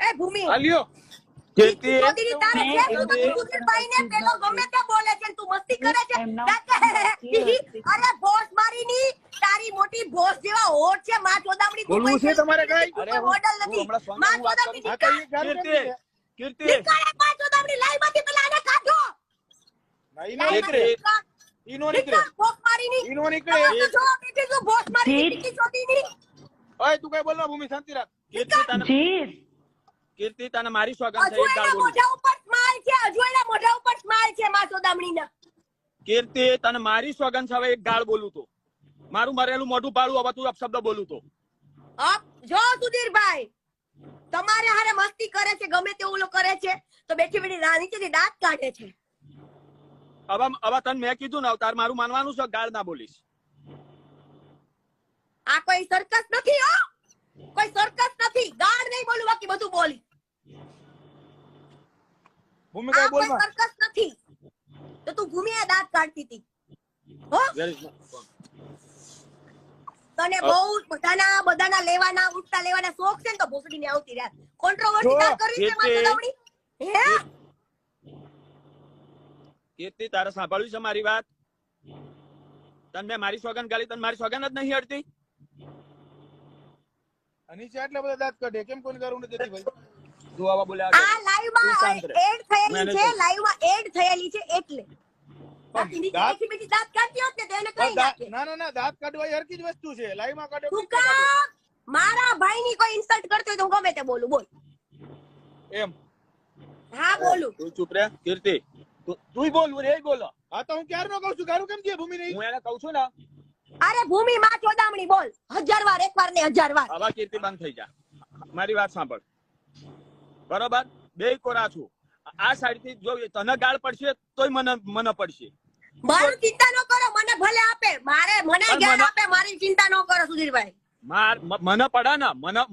એ ભૂમિ આલ્યો કીર્તિ મોદીની તારે છે સુધીરભાઈને પેલો ગમે તે બોલે છે તું મસ્તી કરે છે અરે બોસ મારીની તારી મોટી બોસ જેવા હોઠ છે માં ચોદામણી બોલવું છે તમારે કઈ અરે મોડલ નથી માં ચોદામણી કીર્તિ નીકળે માં ચોદામણી લાઈવમાંથી પેલા આને કાઢો ઈનો નીકળે બોસ મારીની ઈનો નીકળે જો બેટી તું બોસ મારીની ટીકી ચોદીની ઓય તું કઈ બોલના ભૂમિ શાંતિ રાખ કીર્તિ તને મારી સોગંદ છે એક ગાળ બોલું મોઢા ઉપર સ્માઈલ છે અજવાળા મોઢા ઉપર સ્માઈલ છે માં ચોદામણીના કીર્તિ તને મારી સોગંદ છે હવે એક ગાળ બોલું તો મારું મરેલું મોઢું પાડું હવે તું અપશબ્દ બોલું તો જો સુધીરભાઈ તમારે હારે મસ્તી કરે છે ગમે તેવું કરે છે તો બેઠી બેઠી નીચેથી દાંત કાઢે છે હવે તને મેં કીધું ને તાર મારું માનવાનું છે ગાળ ના બોલીશ આ કોઈ સર્કસ નથી હો કોઈ સર્કસ નથી ગાળ નહીં બોલું બાકી બધું બોલી ભૂમિ કઈ બોલમાં સર્કસ નથી તો તું ભૂમિએ દાંત કાઢતી હતી હો તને બહુ બધાના લેવાના ઉઠતા લેવાના શોખ છે ને તો ભોસડીને આવતી રાત કોન્ટ્રોવર્સી ના કરવી છે માં ચોદામણી હે કીર્તિ તારે સાંભળ્યું છે મારી વાત તને મેં મારી સોગંદ ગાળી તને મારી સોગંદ જ નહીં અડતી નીચે આટલા બધા દાંત કાઢે કેમ કોઈને ગારું નથી દેતી ભાઈ તું આવા બોલ્યા આ લાઈવમાં એડ થયેલી છે એટલે બાકી નીચે બેઠી બેઠી દાંત કાઢતી હોત ને તો એને કઈ નાખે ના દાંત કાઢવા એ હરકી જ વસ્તુ છે લાઈવ માં કાઢે તું કા મારા ભાઈની કોઈ ઇન્સલ્ટ કરતો હોય તો હું ગમે તે બોલું બોલ એમ હા બોલું તું ચૂપ રે કીર્તિ તું બોલ રે બોલો હા તો હું ક્યારે નો કહું છું ગારું કેમ કે ભૂમિ નહીં હું એને કહું છું ને અરે ભૂમિ માં ચોદામણી બોલ 1000 વાર એકવાર ને 1000 વાર હવે કીર્તિ બંધ થઈ જા મારી વાત સાંભળ બરોબર બે કોરા છું આ સાઈડ થી જો તને ગાળ પડશે તોય મને પડશે મારું ચિંતા ન કરો મને ભલે આપે મને જ્ઞાન આપે મારી ચિંતા ન કરો સુધીરભાઈ મને પડે ને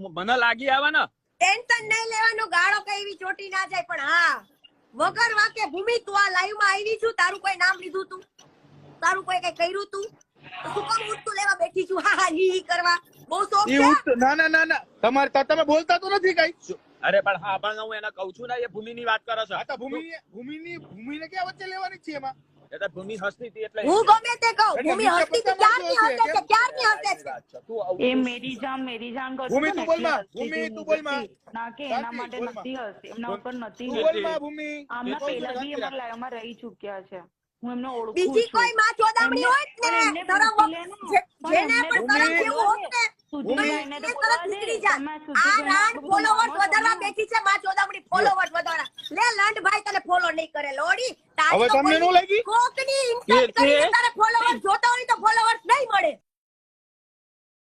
મને લાગી આવે ને ટેન્શન નહીં લેવાનું ગાળો કઈ એવી ચોટી ના જાય પણ હા વગર વાકે ભૂમિ તું આ લાઈવ માં આવી છું તારું કોઈ નામ લીધું તું તારું કોઈ કઈ કર્યું તું શું કામ ઉઠતું લેવા બેઠી છું હા હી કરવા બહુ શોખ છે ના તમે બોલતા તો નથી કઈ અરે પણ હા પણ હું એને કહું છું ને એ ભૂમિની વાત કરે છે આ તો ભૂમિને ક્યાં વચ્ચે લેવાની છે એમાં એ તો ભૂમિ હસતી હતી એટલે હું ગમે તે કહું ભૂમિ હસતી હતી ક્યારની હસે છે એ મેરી જાન કહું ભૂમિ તું બોલમાં ના કે એના માટે નથી હસતી એમના ઉપર નથી બોલમાં ભૂમિ આમના પહેલા બી અમારા લાઈવમાં રહી ચૂક્યા છે હું એમને ઓળખું બીજી કોઈ માં ચોદામણી હોય ને શરમ જેને પણ શરમ જેવું હોય ને સુધીરભાઈને તો બોલવા દે આ લાંડ ફોલોવર્સ વધારવા બેઠી છે માં ચોદામણી ફોલોવર્સ વધારવા લે લાંડ ભાઈ તને ફોલો નહીં કરે લોડી હવે તમને નો લાગી કોકની ઇન્સલ્ટ કરીને તારે ફોલોવર્સ